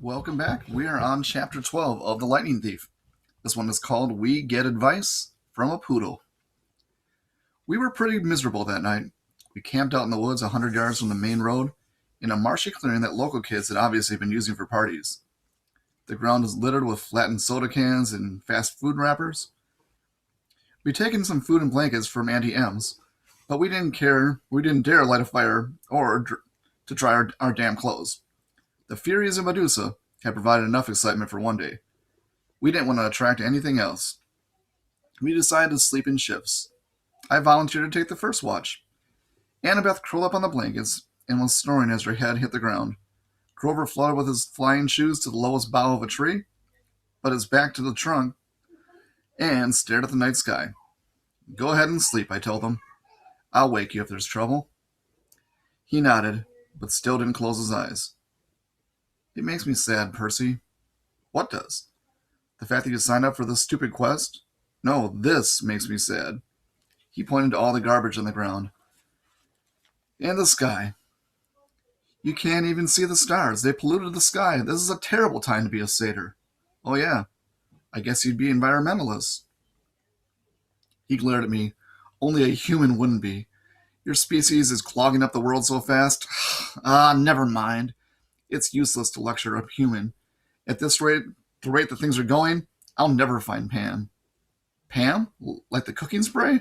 Welcome back. We are on chapter 12 of The Lightning Thief. This one is called We Get Advice from a Poodle. We were pretty miserable that night. We camped out in the woods 100 yards from the main road in a marshy clearing that local kids had obviously been using for parties. The ground was littered with flattened soda cans and fast food wrappers. We'd taken some food and blankets from Auntie M's, but we didn't care. We didn't dare light a fire or to dry our damn clothes. The Furies of Medusa had provided enough excitement for one day. We didn't want to attract anything else. We decided to sleep in shifts. I volunteered to take the first watch. Annabeth curled up on the blankets and was snoring as her head hit the ground. Grover fluttered with his flying shoes to the lowest bough of a tree, but his back to the trunk, and stared at the night sky. Go ahead and sleep, I told him. I'll wake you if there's trouble. He nodded, but still didn't close his eyes. It makes me sad, Percy. What does? The fact that you signed up for this stupid quest? No, this makes me sad. He pointed to all the garbage on the ground. And the sky. You can't even see the stars. They polluted the sky. This is a terrible time to be a satyr. Oh, yeah. I guess you'd be environmentalist. He glared at me. Only a human wouldn't be. Your species is clogging up the world so fast. Never mind. It's useless to lecture a human. At this rate, the rate that things are going, I'll never find Pan. Pam? Like the cooking spray?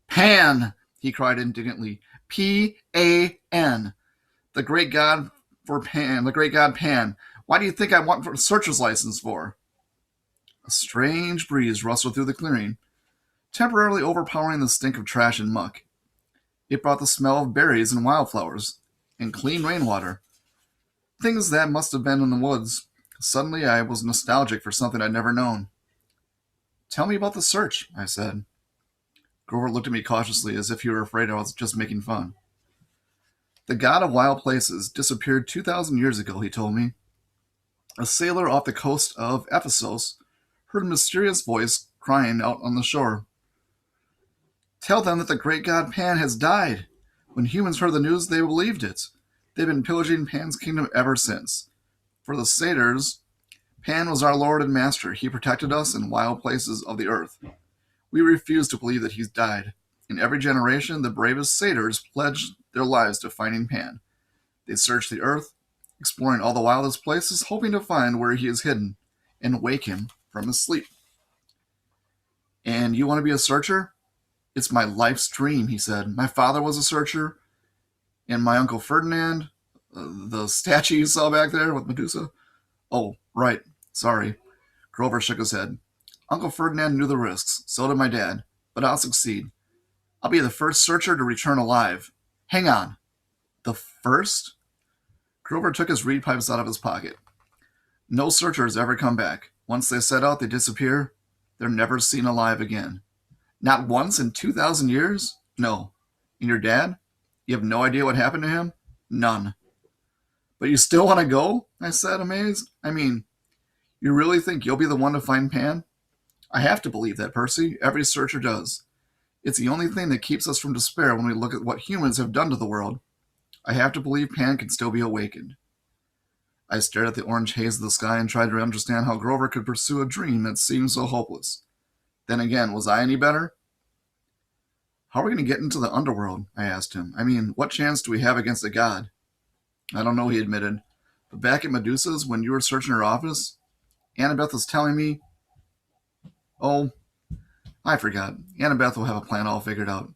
Pan! He cried indignantly. P-A-N. The great god for Pan. The great god Pan. Why do you think I want a searcher's license for? A strange breeze rustled through the clearing, temporarily overpowering the stink of trash and muck. It brought the smell of berries and wildflowers, and clean rainwater. Things that must have been in the woods. Suddenly I was nostalgic for something I'd never known. Tell me about the search, I said. Grover looked at me cautiously as if he were afraid I was just making fun. The god of wild places disappeared 2,000 years ago, he told me. A sailor off the coast of Ephesus heard a mysterious voice crying out on the shore. Tell them that the great god Pan has died. When humans heard the news, they believed it. They've been pillaging Pan's kingdom ever since. For the satyrs, Pan was our lord and master. He protected us in wild places of the earth. We refuse to believe that he's died. In every generation, the bravest satyrs pledged their lives to finding Pan. They searched the earth, exploring all the wildest places, hoping to find where he is hidden and wake him from his sleep. And you want to be a searcher? It's my life's dream, he said. My father was a searcher, and my Uncle Ferdinand, the statue you saw back there with Medusa. Oh, right. Sorry. Grover shook his head. Uncle Ferdinand knew the risks. So did my dad. But I'll succeed. I'll be the first searcher to return alive. Hang on. The first? Grover took his reed pipes out of his pocket. No searchers ever come back. Once they set out, they disappear. They're never seen alive again. Not once in 2,000 years? No. And your dad? You have no idea what happened to him? None. But you still want to go? I said, amazed. I mean, you really think you'll be the one to find Pan? I have to believe that, Percy. Every searcher does. It's the only thing that keeps us from despair when we look at what humans have done to the world. I have to believe Pan can still be awakened. I stared at the orange haze of the sky and tried to understand how Grover could pursue a dream that seemed so hopeless. Then again, was I any better? How are we going to get into the underworld? I asked him. I mean, what chance do we have against a god? I don't know, he admitted. But back at Medusa's, when you were searching her office, Annabeth was telling me... Oh, I forgot. Annabeth will have a plan all figured out.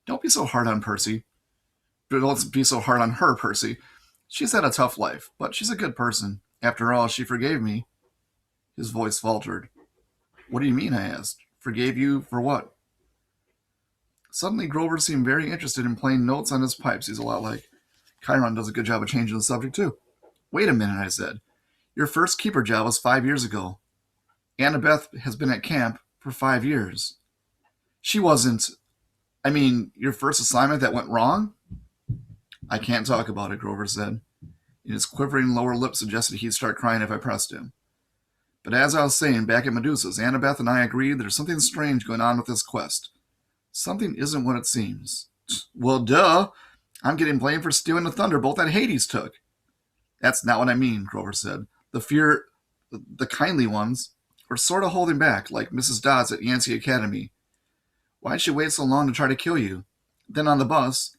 Don't be so hard on Percy. Don't be so hard on her, Percy. She's had a tough life, but she's a good person. After all, she forgave me. His voice faltered. What do you mean? I asked. Forgave you for what? Suddenly, Grover seemed very interested in playing notes on his pipes. He's a lot like Chiron does a good job of changing the subject, too. Wait a minute, I said. Your first keeper job was 5 years ago. Annabeth has been at camp for 5 years. She wasn't... I mean, your first assignment that went wrong? I can't talk about it, Grover said. And his quivering lower lip suggested he'd start crying if I pressed him. But as I was saying, back at Medusa's, Annabeth and I agreed there's something strange going on with this quest. Something isn't what it seems. Well, duh. I'm getting blamed for stealing the thunderbolt that Hades took. That's not what I mean, Grover said. The kindly ones, were sort of holding back, like Mrs. Dodds at Yancey Academy. Why'd she wait so long to try to kill you? Then on the bus,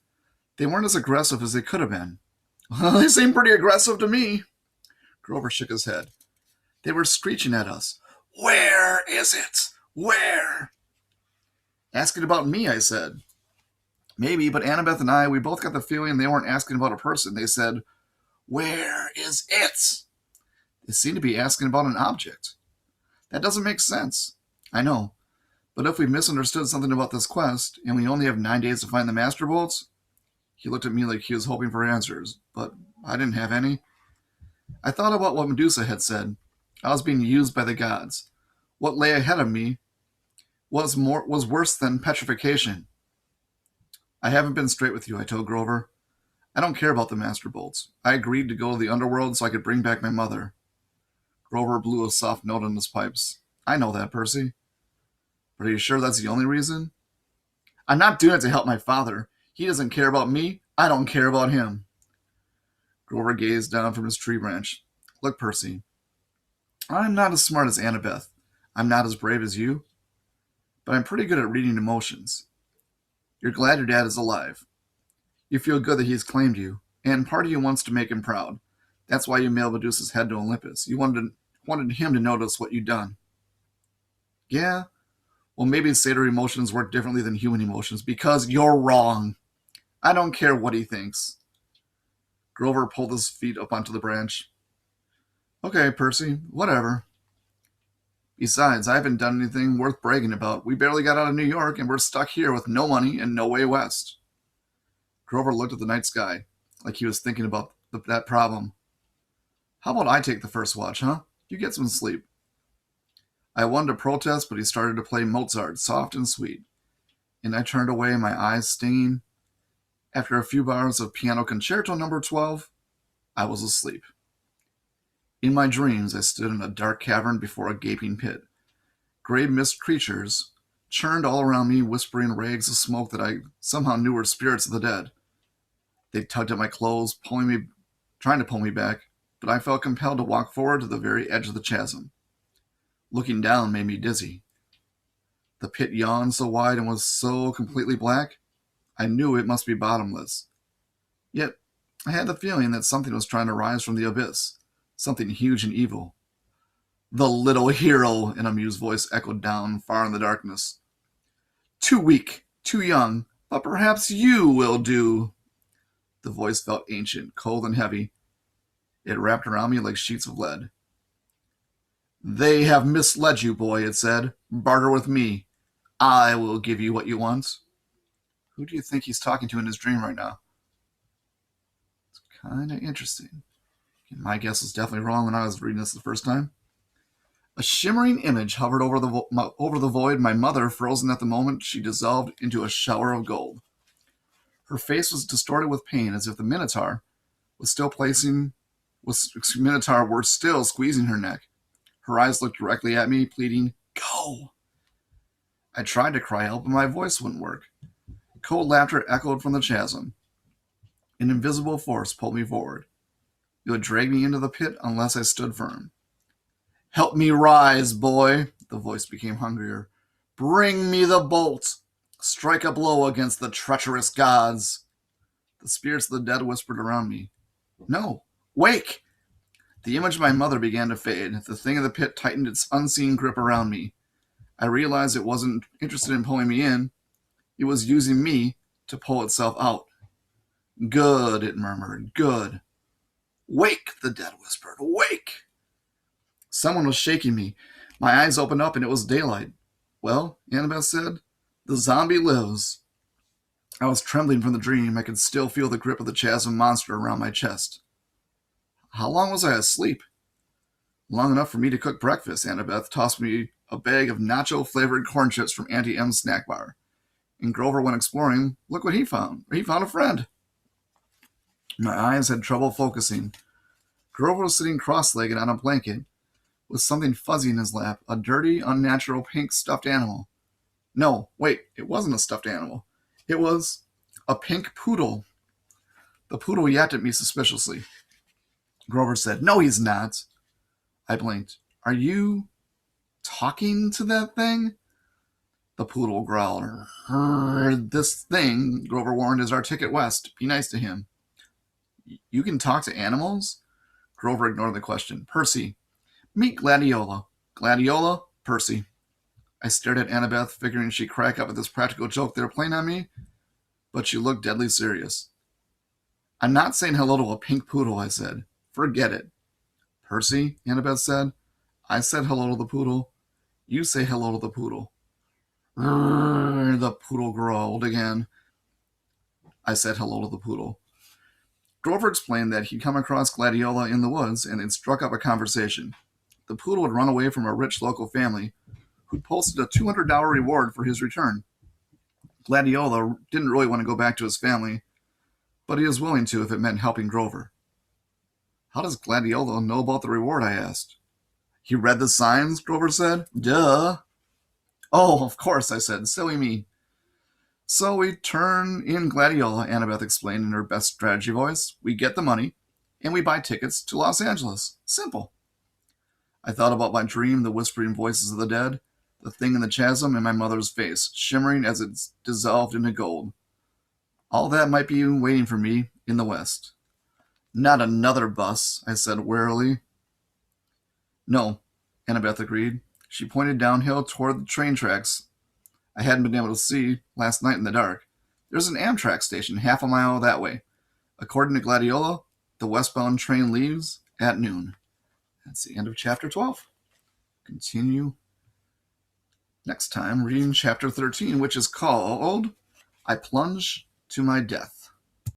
they weren't as aggressive as they could have been. Well, they seemed pretty aggressive to me. Grover shook his head. They were screeching at us. Where is it? Where? Asking about me, I said. Maybe, but Annabeth and I, we both got the feeling they weren't asking about a person. They said, where is it? They seemed to be asking about an object. That doesn't make sense. I know. But if we misunderstood something about this quest, and we only have 9 days to find the Master Bolts, he looked at me like he was hoping for answers, but I didn't have any. I thought about what Medusa had said. I was being used by the gods. What lay ahead of me was worse than petrification. I haven't been straight with you, I told Grover. I don't care about the Master Bolts. I agreed to go to the underworld so I could bring back my mother. Grover blew a soft note on his pipes. I know that, Percy. But are you sure that's the only reason? I'm not doing it to help my father. He doesn't care about me. I don't care about him. Grover gazed down from his tree branch. Look, Percy. I'm not as smart as Annabeth. I'm not as brave as you. But I'm pretty good at reading emotions. You're glad your dad is alive. You feel good that he's claimed you, and part of you wants to make him proud. That's why you mailed Medusa's head to Olympus. You wanted him to notice what you'd done. Yeah? Well, maybe satyr emotions work differently than human emotions, because you're wrong. I don't care what he thinks. Grover pulled his feet up onto the branch. Okay, Percy, whatever. Besides, I haven't done anything worth bragging about. We barely got out of New York, and we're stuck here with no money and no way west. Grover looked at the night sky, like he was thinking about that problem. How about I take the first watch, huh? You get some sleep. I wanted to protest, but he started to play Mozart, soft and sweet. And I turned away, my eyes stinging. After a few bars of Piano Concerto No. 12, I was asleep. In my dreams, I stood in a dark cavern before a gaping pit. Gray mist creatures churned all around me, whispering rags of smoke that I somehow knew were spirits of the dead. They tugged at my clothes, trying to pull me back, but I felt compelled to walk forward to the very edge of the chasm. Looking down made me dizzy. The pit yawned so wide and was so completely black, I knew it must be bottomless. Yet, I had the feeling that something was trying to rise from the abyss, something huge and evil. The little hero, an amused voice echoed down far in the darkness. Too weak, too young, but perhaps you will do. The voice felt ancient, cold, and heavy. It wrapped around me like sheets of lead. They have misled you, boy, it said. Barter with me. I will give you what you want. Who do you think he's talking to in his dream right now? It's kind of interesting. My guess was definitely wrong when I was reading this the first time. A shimmering image hovered over the void. My mother, frozen at the moment, she dissolved into a shower of gold. Her face was distorted with pain, as if the Minotaur were still squeezing her neck. Her eyes looked directly at me, pleading, "Go!" I tried to cry out, but my voice wouldn't work. Cold laughter echoed from the chasm. An invisible force pulled me forward. It would drag me into the pit unless I stood firm. Help me rise, boy. The voice became hungrier. Bring me the bolt. Strike a blow against the treacherous gods. The spirits of the dead whispered around me. No, wake! The image of my mother began to fade. The thing in the pit tightened its unseen grip around me. I realized it wasn't interested in pulling me in. It was using me to pull itself out. Good, it murmured. Good. Wake, the dead whispered. Wake! Someone was shaking me. My eyes opened up and it was daylight. Well, Annabeth said, the zombie lives. I was trembling from the dream. I could still feel the grip of the chasm monster around my chest. How long was I asleep? Long enough for me to cook breakfast. Annabeth tossed me a bag of nacho-flavored corn chips from Auntie M's snack bar. And Grover went exploring. Look what he found. He found a friend. My eyes had trouble focusing. Grover was sitting cross-legged on a blanket with something fuzzy in his lap, a dirty, unnatural pink stuffed animal. No, wait, it wasn't a stuffed animal. It was a pink poodle. The poodle yapped at me suspiciously. Grover said, "No, he's not." I blinked. "Are you talking to that thing?" The poodle growled. "This thing," Grover warned, "is our ticket west. Be nice to him." "You can talk to animals?" Grover ignored the question. "Percy, meet Gladiola." "Gladiola, Percy." I stared at Annabeth, figuring she'd crack up at this practical joke they were playing on me, but she looked deadly serious. "I'm not saying hello to a pink poodle," I said. "Forget it." "Percy," Annabeth said, "I said hello to the poodle. You say hello to the poodle." The poodle growled again. I said hello to the poodle. Grover explained that he'd come across Gladiola in the woods and they'd struck up a conversation. The poodle had run away from a rich local family who posted a $200 reward for his return. Gladiola didn't really want to go back to his family, but he was willing to if it meant helping Grover. "How does Gladiola know about the reward?" I asked. "He read the signs," Grover said. "Duh." "Oh, of course," I said. "Silly me." "So we turn in Gladiola," Annabeth explained in her best strategy voice. "We get the money, and we buy tickets to Los Angeles. Simple." I thought about my dream, the whispering voices of the dead, the thing in the chasm, and my mother's face, shimmering as it dissolved into gold. All that might be waiting for me in the West. "Not another bus," I said wearily. "No," Annabeth agreed. She pointed downhill toward the train tracks I hadn't been able to see last night in the dark. "There's an Amtrak station half a mile that way. According to Gladiola, the westbound train leaves at noon." That's the end of chapter 12. Continue next time reading chapter 13, which is called I Plunge to My Death.